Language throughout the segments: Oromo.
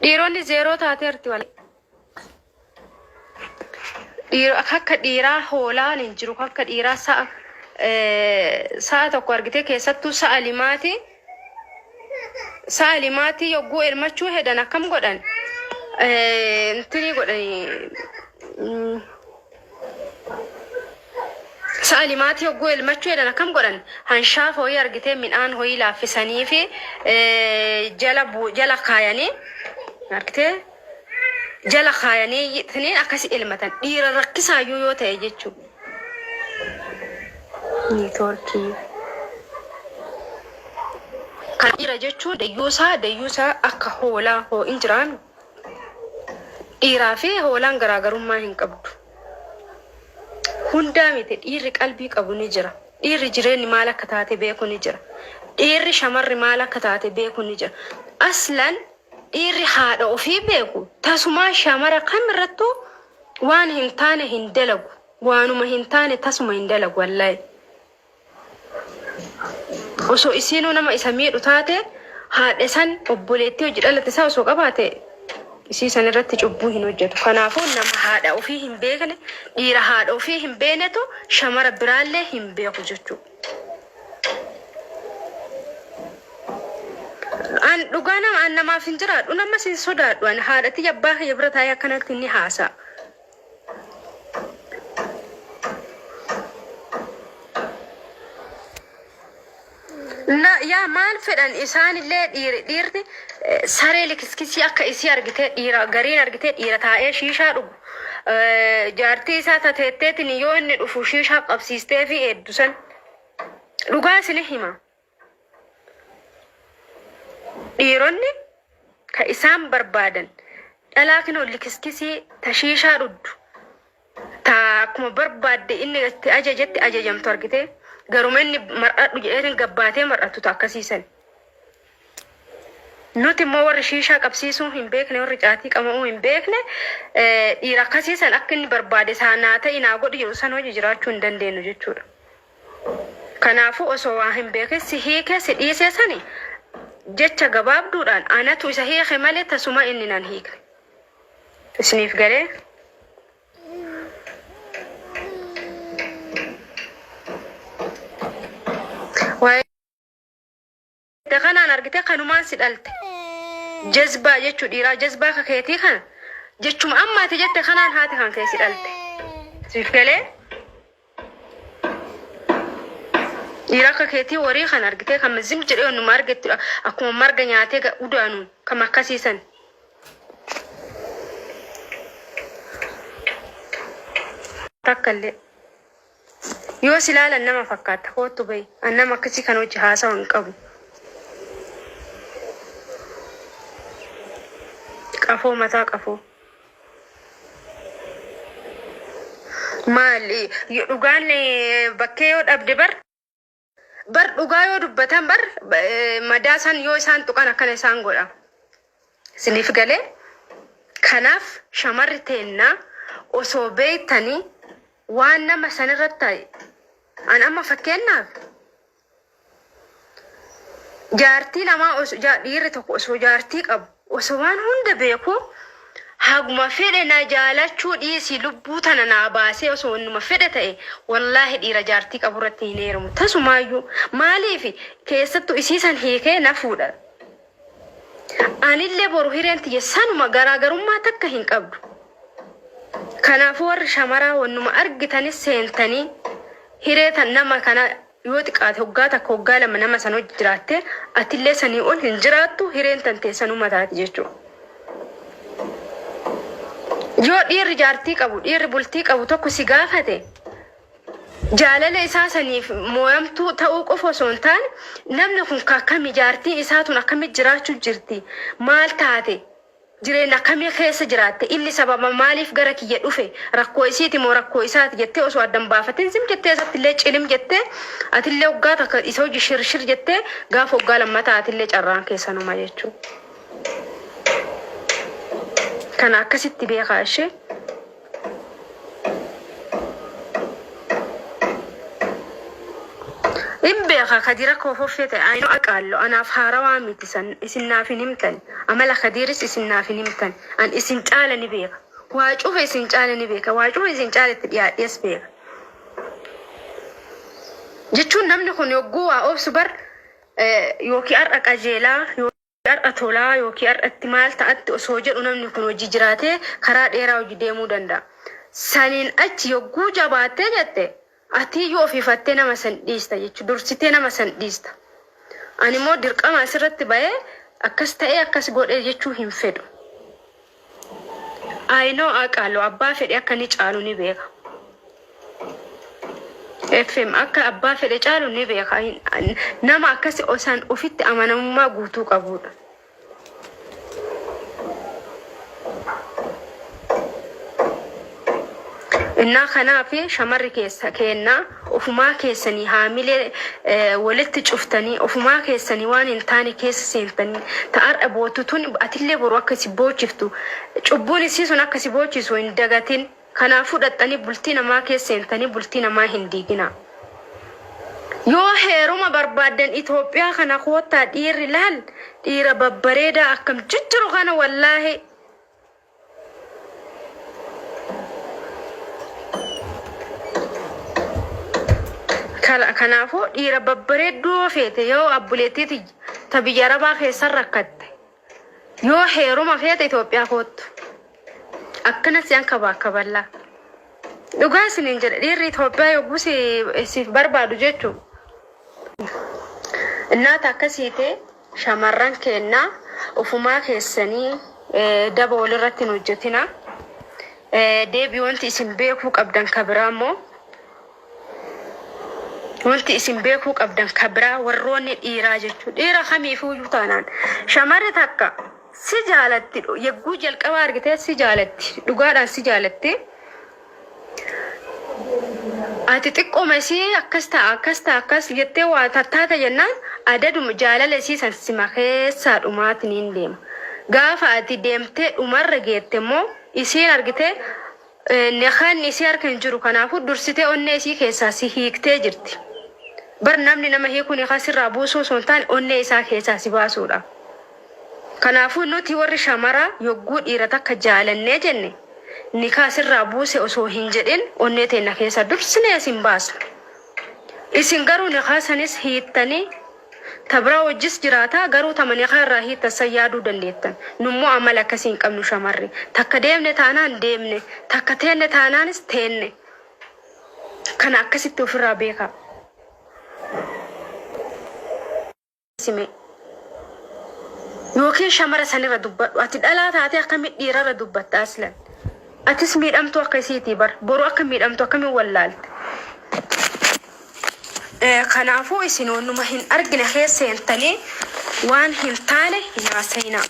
dhiironni zeeroo taateerti wal akka dhiiraa hoolaan hin jiru akka dhiiraa sa'a tokko argite keessattuu sa'a limaati yogguu elmachuu hedan akkam godhan intini godhani sa'a limaati yogguu elmachuu hedan akkam godhan hanshaaf hoyi argite midhaan hoyi laaffisanii fi jala kaayanii argite jala kaayanii ittiin akkasi elmatan dhiira rakkisaayyuu yoo ta'e jechuu niitoorkii kan dhiira jechuun dayyuusaa akka hoolaa hin jiraan dhiiraa fi hoolaan garaagarummaa hin qabdu hundaa miti dhiirri qalbii qabu ni jira dhiirri jireenyi maal akka taate beeku ni jira dhiirri shamarri maal akka taate beeku ni jira aslan dhiirri haadha ofii beeku tasumaa shamara kamirrattuu waan hin taane hin dalagu waanuma hin taane tasuma hin dalagu wallahi osoo isiinuu nama isa miidhu taate haadha san obboleettii hojii dhalate isaa osoo qabaate isii san irratti cubbuu hin hojjetu kanaafuu nama haadha ofii hin beekne dhiira haadha ofii hin beeknetu shamara biraallee hin beeku jechuudha an dhugaa nama an namaaf hin jiraadhu nama sin sodaadhu an haadhati abbaa kiyya bira taa'ee akkanatti inni haasa'a yaa maal fedhan isaanillee dhiirti saree likiskisii akka isii argite dhiira gariin argite dhiira taa'ee shiishaa dhugu jaartii isaa tateetteetiin yoo inni dhufu shiishaa qabsiistee fi eeddusan dhugaa isin hima dhiironni ka isaan barbaadan dhalaa kinoo likiskisii ta shiishaa dhuddu ta akkuma barbaadde inni itti ajajetti ajajamtu argite garumenni mar'adhu jedheen gabbaatee mar'atu akkasiisan nuti immoo warri shiishaa qabsiisuu hin beekne warri caatii qabamuu hin beekne dhiira akkasiisan akka inni barbaade saanaa ta'e naa godhu jedhu san hojii jiraachuu hin dandeenyu jechuudha kanaafuu osoo waa hin beekessi hiike si dhiisee sani jecha gabaabduudhaan anatu isa hiike malee tasuma inni nan hiikne isiniif galee kanaan argite kanumaan si dhalte jazbaa jechuu dhiiraa jazbaa ka keetii kana jechuma ammaati jette kanaan haati kan kee si dhalte siif galee dhiiraa ka keetii warii kan argite kan zim jedhee onnuma argettu akkuma marga nyaatee udaanuun kam akkasiisan takkallee yoo si laalan nama fakkaata kootu bahi an nama akkasii kan hojii haasawu hin qabu qafoo mataa qafoo maali dhugaan bakkee yoo dhabde bar dhugaa yoo dubbatan bar madaasan yoo isaan tuqan akkana isaan godha isiniif galee kanaaf shamarri teennaa osoo beeytanii waan nama sanirratti ta'e an amma fakkeenyaaf jaartii lamaa dhiirri tokko osoo jaartii qabu osoo waan hunda beeku haguma fedhe na jaalachuu dhiisii lubbuu tana naa baasee osoo innuma fedhe ta'e wallaahi dhiira jaartii qabu irratti hin heerumu tasumaayyuu maaliif keessattuu isiisan hiikee na fuudha anillee boru hireen tiyye sanuma garaagarummaa takka hin qabdu kanaafuu warri shamaraa wannuma argitanis seentanii hireetan nama kana yoo xiqqaate hoggaa takka hoggaa lama nama san hojii jiraatte atillee sanii ol hin jiraattu hireen tan teessanuma taati jechuudha. Yoo dhiirri jaartii qabu dhiirri bultii qabu tokko si gaafate jaalala isaa saniif mooyamtuu ta'uu qofa osoo hin taane namni kun akkami jaartii isaatuun akkami jiraachuu jirti maal taate jireenya akkamii keessa jiraatte inni sababa maaliif gara kiyya dhufe rakkoo isiiti moo rakkoo isaati jettee osoo addan baafatin sim jettee isattillee cilim jettee atillee hoggaa takka isa hojii shirshir jettee gaafa hoggaa lammataa atillee carraan keessanuma jechuudha. Kana akkasitti beekaa ishee hin beeka kadira koofofete ayno aqallo anaaf haarawaa miti san isin naaf hin himtan amala kadiris isin naaf hin himtan an isin caala ni beeka waa cufa isin caala ni beeka waa cufa isin caaletti dhiyaadhees beeka jechuun namni kun yogguu waa obsu bar yookiin har'a qajeelaa yookiin har'a tolaa yookiin har'atti maal ta'atti osoo jedhu namni kun hojii jiraatee karaa dheeraa hojii deemuu danda'a. Saniin achi yogguu jabaattee jette ati yoo ofiifattee nama san dhiista jechuudha dursitee nama san dhiista. Ani immoo dirqama asirratti ba'ee akkas ta'ee akkas godhee jechuu hin fedhu. Aynoo aqaaloo abbaa fedhe akka ni caalu ni beeka. FM akka abbaa fedhe caalu ni beeka. Nama akkasi osaan ofitti amanamummaa guutuu qabudha. Inna kanaafi shamarri keessa keenna ofumaa keessanii haamilee walitti cuftanii ofumaa keessanii waan hin taane keessa seentanii ta'ar bootutun atillee boru akka si bochiftu cubbuun isii sun akka si bochisu hin dagatin kanaafuu dhaxxanii bultii namaa keessa seentanii bultii namaa hin diigina. Yoo heeruma barbaadan Itoophiyaa kana koottaa dhiirri laal dhiira babbareedaa akkam jijjiru kana wallaahi kanaafuu dhiira babbareedduu feete yoo abbuleettiiti ta biyya Arabaa keessan rakkatte yoo heeruma feete Itoophiyaa koottu akkana si anka bakka ballaa dhugaa isiniin jedha dhiirri Itoophiyaa yogguu siif barbaadu jechuu innaata akkasiite shamarran keenna ofumaa keessanii daba walirratti hin hojjetina deebii wanti isin beekuu qabdan kabiraammoo wanti isin beekuu qabdan kabira warroonni dhiiraa jechuudha dhiira kamiifuu taanaan shamarri takka si jaalatti yegguu jalqaba argitee si jaalatti dhugaadhaan si jaalatti ati xiqqooma isii akkas jettee waa tattaata jennaan adaduma jaalala isii san sima keessaa dhumaatiin hin deema gaafa ati deemtee dhumarra geette immoo isiin argitee neekan isii harka hin jiru kanaafuu dursitee onnee isii keessaa si hiiktee jirti. Bar namni nama hiikuni khasirraa buusuu sontaan onnee isaa keessaa si baasuudha. Kanaafuu nuti warri shamara yogguu dhiira takka jaalannee jenne nikaa sirraa buuse osoo hin jedhin onnee teenya keessa dursinee isin baasa. Isin garuu nikaa sanis hiittanii tabra wajjis jiraata garuu tamani kharraa hiittasa yaaduu dandeettan. Nummoo amala akkasii hin qabnu shamarri. Takka deemne taanaan deemne takka teenne taanaanis teenne. Kana akkasitti ofirraa beeka. Yookiin shamara sanirra dubbadhu ati dhalaa taatee akkamitti dhiirarra dubbatta aslan atis miidhamtu akkasiitii bar boru akka miidhamtu akkamiin wallaalte kanaafuu isin wannuma hin argine keessa seentanii waan hin taane hin haasayinaa.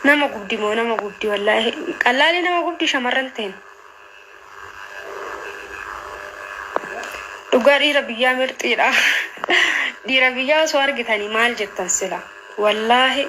Nama guddi moo nama guddi wallahi qallaali nama guddi shamarran ta'en dhugaa dhiira biyyaa mirxiidha dhiira biyyaa osoo argitanii maal jettan sila wallahi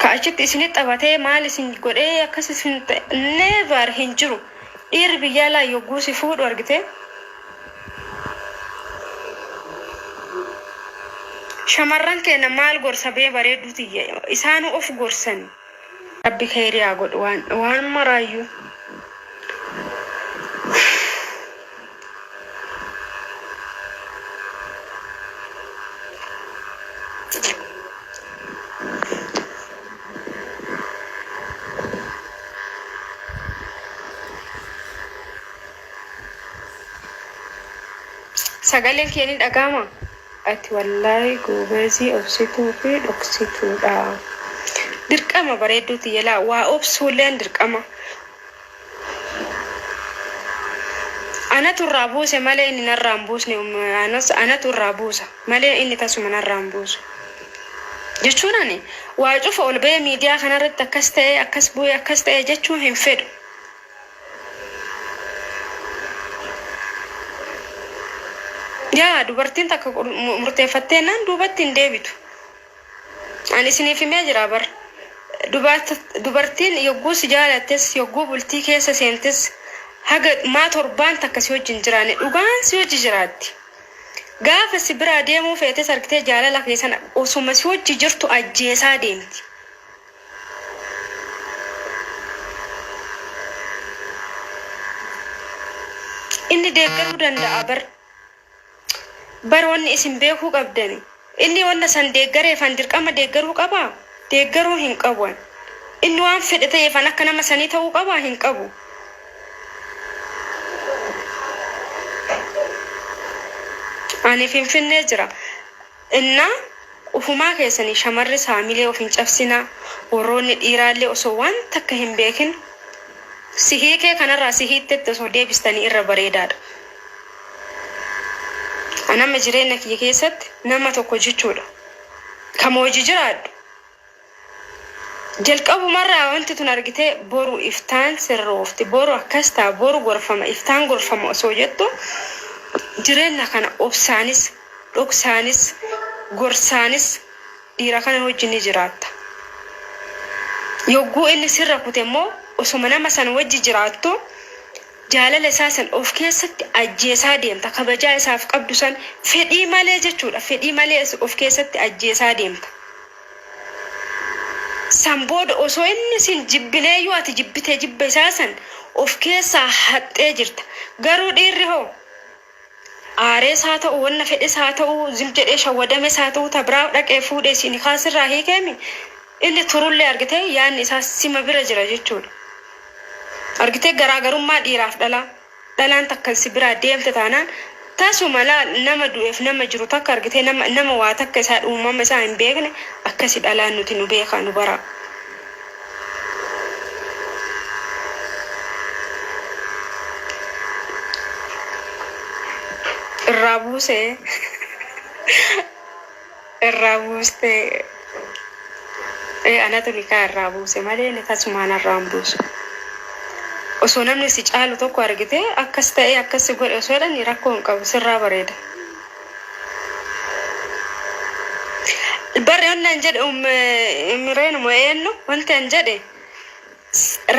kaachitti isinitti taphatee maal isin godhee akkas isin never hin jiru dhiirri biyyaa laa yogguu si fuudhu argite shamarran keenya maal gorsa bee bareedduuti isaanu of gorsan rabbi khayriyaa godhu waan maraayyuu sagalen keeni dhagama ati wallahi goobezi obsituu fi dhoksituudha dirqama bareedduuti yala waa obsuuleen dirqama anatu raabuse malee inni narraan buusne anatu raabusa malee inni tasuma narraan buusu jechuun ani waa cufa ol bee miidiyaa kanarratti akkas ta'e jechuun hin fedhu. Ya dubartiin takka murteeffattee naan duubatti hin deebitu. Ani isiniif himee jira bar dubartiin yogguu si jaalattes yogguu bultii keessa seentis haga maa torbaan takka si wajjin jiraanne dhugaan si wajji jiraatti. Gaafa si biraa deemuu feetes argitee jaalala keessan osuma si wajji jirtu ajjeesaa deemti. Inni deeggaruu danda'a bar wanni isin beekuu qabdani. Inni wanta san deeggareefan dirqama deeggaruu qabaa? Deeggaruu hin qaban. Inni waan fedhe ta'eefan akka nama sanii ta'uu qabaa? Hin qabu. Ani Finfinnee jira. Inna ufumaa keessanii shamarri saamilee of hin cabsina. Warroonni dhiiraallee osoo waan takka hin beekin si hiikee kanarraa si hiittetti osoo deebistanii irra bareedaadha. Anama jireenya kiyya keessatti nama tokko jechuudha. Kam hojii jiraadhu. Jalqabumarraa wanti tun argitee boru iftaan sirroofti. Boru akkas ta'a boru gorfama iftaan gorfama osoo jettu jireenya kana obsaanis dhoksaanis gorsaanis dhiira kana wajjin ni jiraatta. Yogguu inni sirra kute immoo osoma nama san wajji jiraattu jaalala isaa san of keessatti ajjeesaa deemta. Kabajaa isaaf qabdu san fedhii malee jechuudha. Fedhii malee of keessatti ajjeesaa deemta. San booda osoo inni sin jibbilee yoo ati jibbitee jibba isaa san of keessaa haxxee jirta. Garuu dhiirri hoo aarees haa ta'u wanna fedhes haa ta'u zimjedhee shawwadames haa ta'u tabraa dhaqee fuudhee siin kaasirraa hiikeemi inni turullee argitee yaanni isaa sima bira jira jechuudha. Argitee garaagarummaa dhiiraaf dhalaan takkan si biraa deemte taanaan tasuma nama du'eef nama jiru takka argitee nama waa takka isaa uumama isaa hin beekne akkasi dhalaan nuti nu beekaa nu bara. Irrabuuse anatu nikaa irrabuuse malee ni tasumaan irraambuusu. Osoo namni si caalu tokko argite akkas ta'ee akkas godhe osoo jedhani rakkoo hin qabu sirraa bareeda. Barre onnaan jedhe mireen mo'eennu wanti an jedhe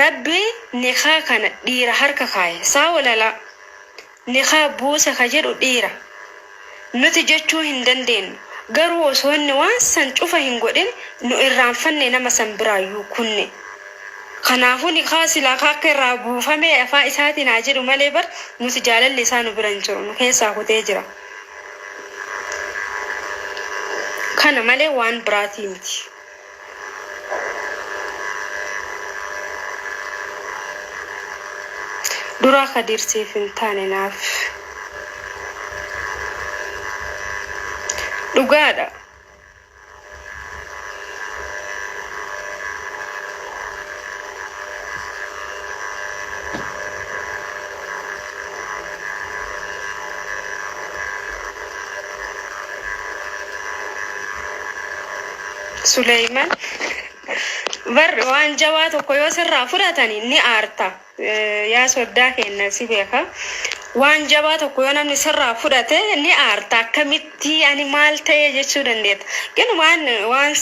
rabbi nikaa kana dhiira harka kaaye saa walala nikaa buuse ka jedhu dhiira nuti jechuu hin dandeenyu. Garuu osoo inni waan san cufa hin godhin nu irraanfanne nama san biraayyuu kunne. Kanaafuu nikaa silaa akka irraa buufamee afaan isaatiin haa jedhu malee bar nuti jaalalli isaa nu biran jiru nu keessaa kutee jira. Kana malee waan biraatii miti. Dura kadirsiif hin taane naaf. Dhugaadha. Suleyman bar waan jawaa tokko yoo sirraa fudhatani ni aarta. Yaa soddaa kenna si beeka. Waan jabaa tokko yoo namni sirraa fudhate ni aarta. Akkamitti ani maal ta'ee jechuu dandeetta. Garuu waan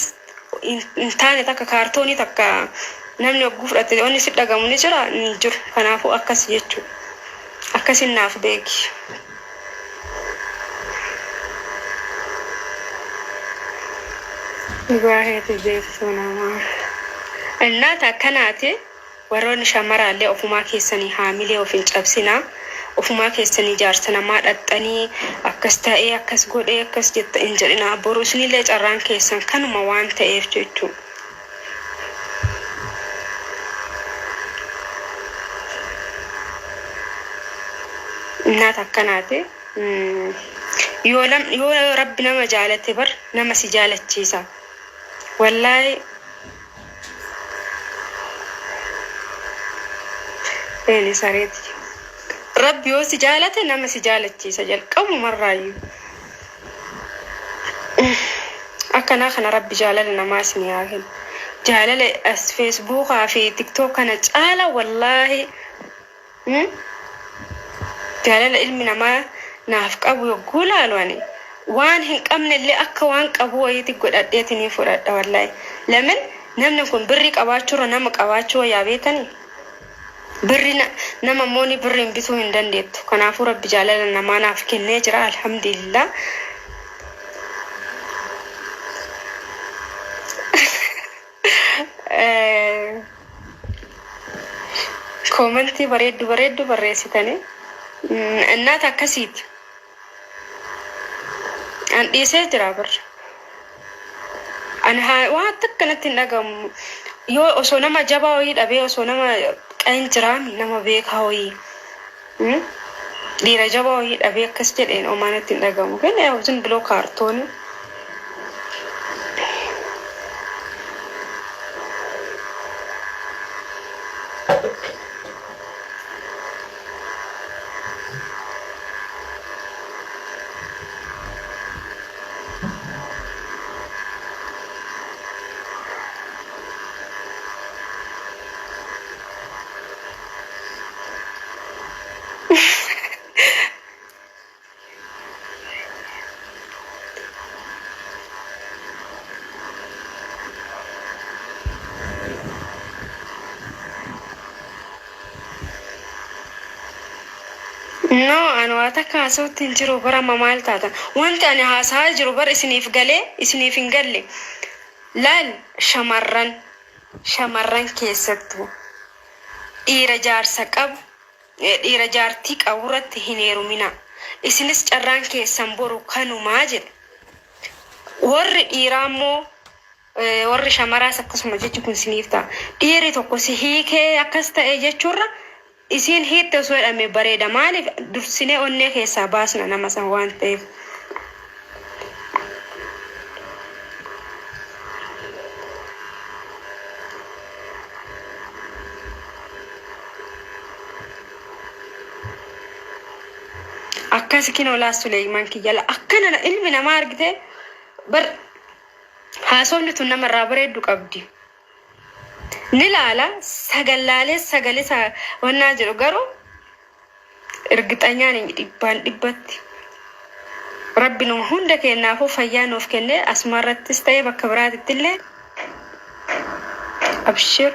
hin taane takka kaartoonii takka namni ogguu fudhate onni si dhagamu ni jira ni jiru. Kanaafuu akkas jechuudha. Akkasin naaf beeki. Ibrahim beeksisuu namaa. Innaata akkanaati warroonni shamarraallee ofumaa keessanii haamilee of hin cabsinaa. Ofumaa keessanii jaarsa namaa dhaxxanii akkas ta'ee akkas godhee akkas jetta hin jedhina. Boru isinillee carraan keessan kanuma waan ta'eef jechuudha. Innaata akkanaati. Yoo rabbi nama jaalate bar nama si jaalachiisa. Wallahi Beni sareeti. Rabbi yoo si jaalate nama si jaalachiisa jalqabu marraayyuu. Akkana kana rabbi jaalala namaa isin haa kennu. Jaalala as Facebookaa fi TikTok kana caala wallahi. Jaalala ilmi namaa naaf qabu yogguu laalu ani. Waan hin qabne illee akka waan qabu wayiitti godhadheetini fudhadha wallahi. Lamin namni kun birrii qabaachuurra nama qabaachuu yaa beekani. Birri nama mooni birriin bituu hin dandeettu. Kanaafuu rabbi jaalala namaa naaf kennee jira alhamdulillah. Komentii bareeddu barreessitanii እናት akkasiiti. An dhiisee jira birra. An waan takkanatti hin dhagamu. Yoo osoo nama jabaa wayii dhabee osoo nama qayin jiraami nama beekaa wayii. Dhiira jabaa wayii dhabee akkas jedheen omaanatti hin dhagamu. Kenna yoo zin biloo kaartooni. No, anu ata kaasootti hin jiru bara maal taatan. Wanti ani haasaa jiru bara isiniif galee isiniif hin galle. Laal shamarran keessattuu dhiira jaarsa qabu dhiira jaartii qabu irratti hin heerumina. Isinis carraan keessan boru kanumaa jedhe. Warri dhiiraa immoo warri shamaraas akkasuma jechi kun isiniif ta'a. Dhiirri tokko si hiikee akkas ta'e jechuurra isin hiitte osoo jedhame bareeda. Maaliif dursinee onnee keessaa baasna nama san waan ta'eef. Akkasi kinoo laas Suleymaan kiyyala akkana ilmi namaa argite bar haasofni tun namarraa bareeddu qabdi. Nilaala sagalee wannaa jiru garuu ergixanyaan dhibbaan dhibbatti. Rabbi numa hunda kennaafuu fayyaa nuuf kennee asumarrattis ta'ee bakka biraatitti illee abshir.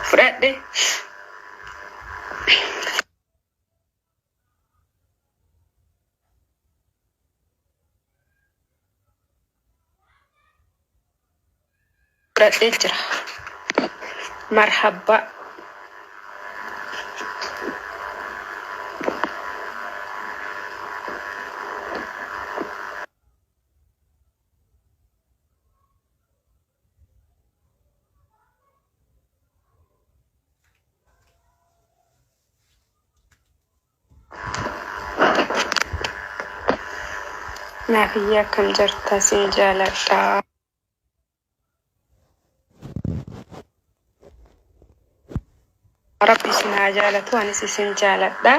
Fudhadhe. Fudhadhee jira. Marhaba. Naafiyyaa akkam jirta siin jaaladha. Rabbi isin haa jaalatu anis isin jaaladha.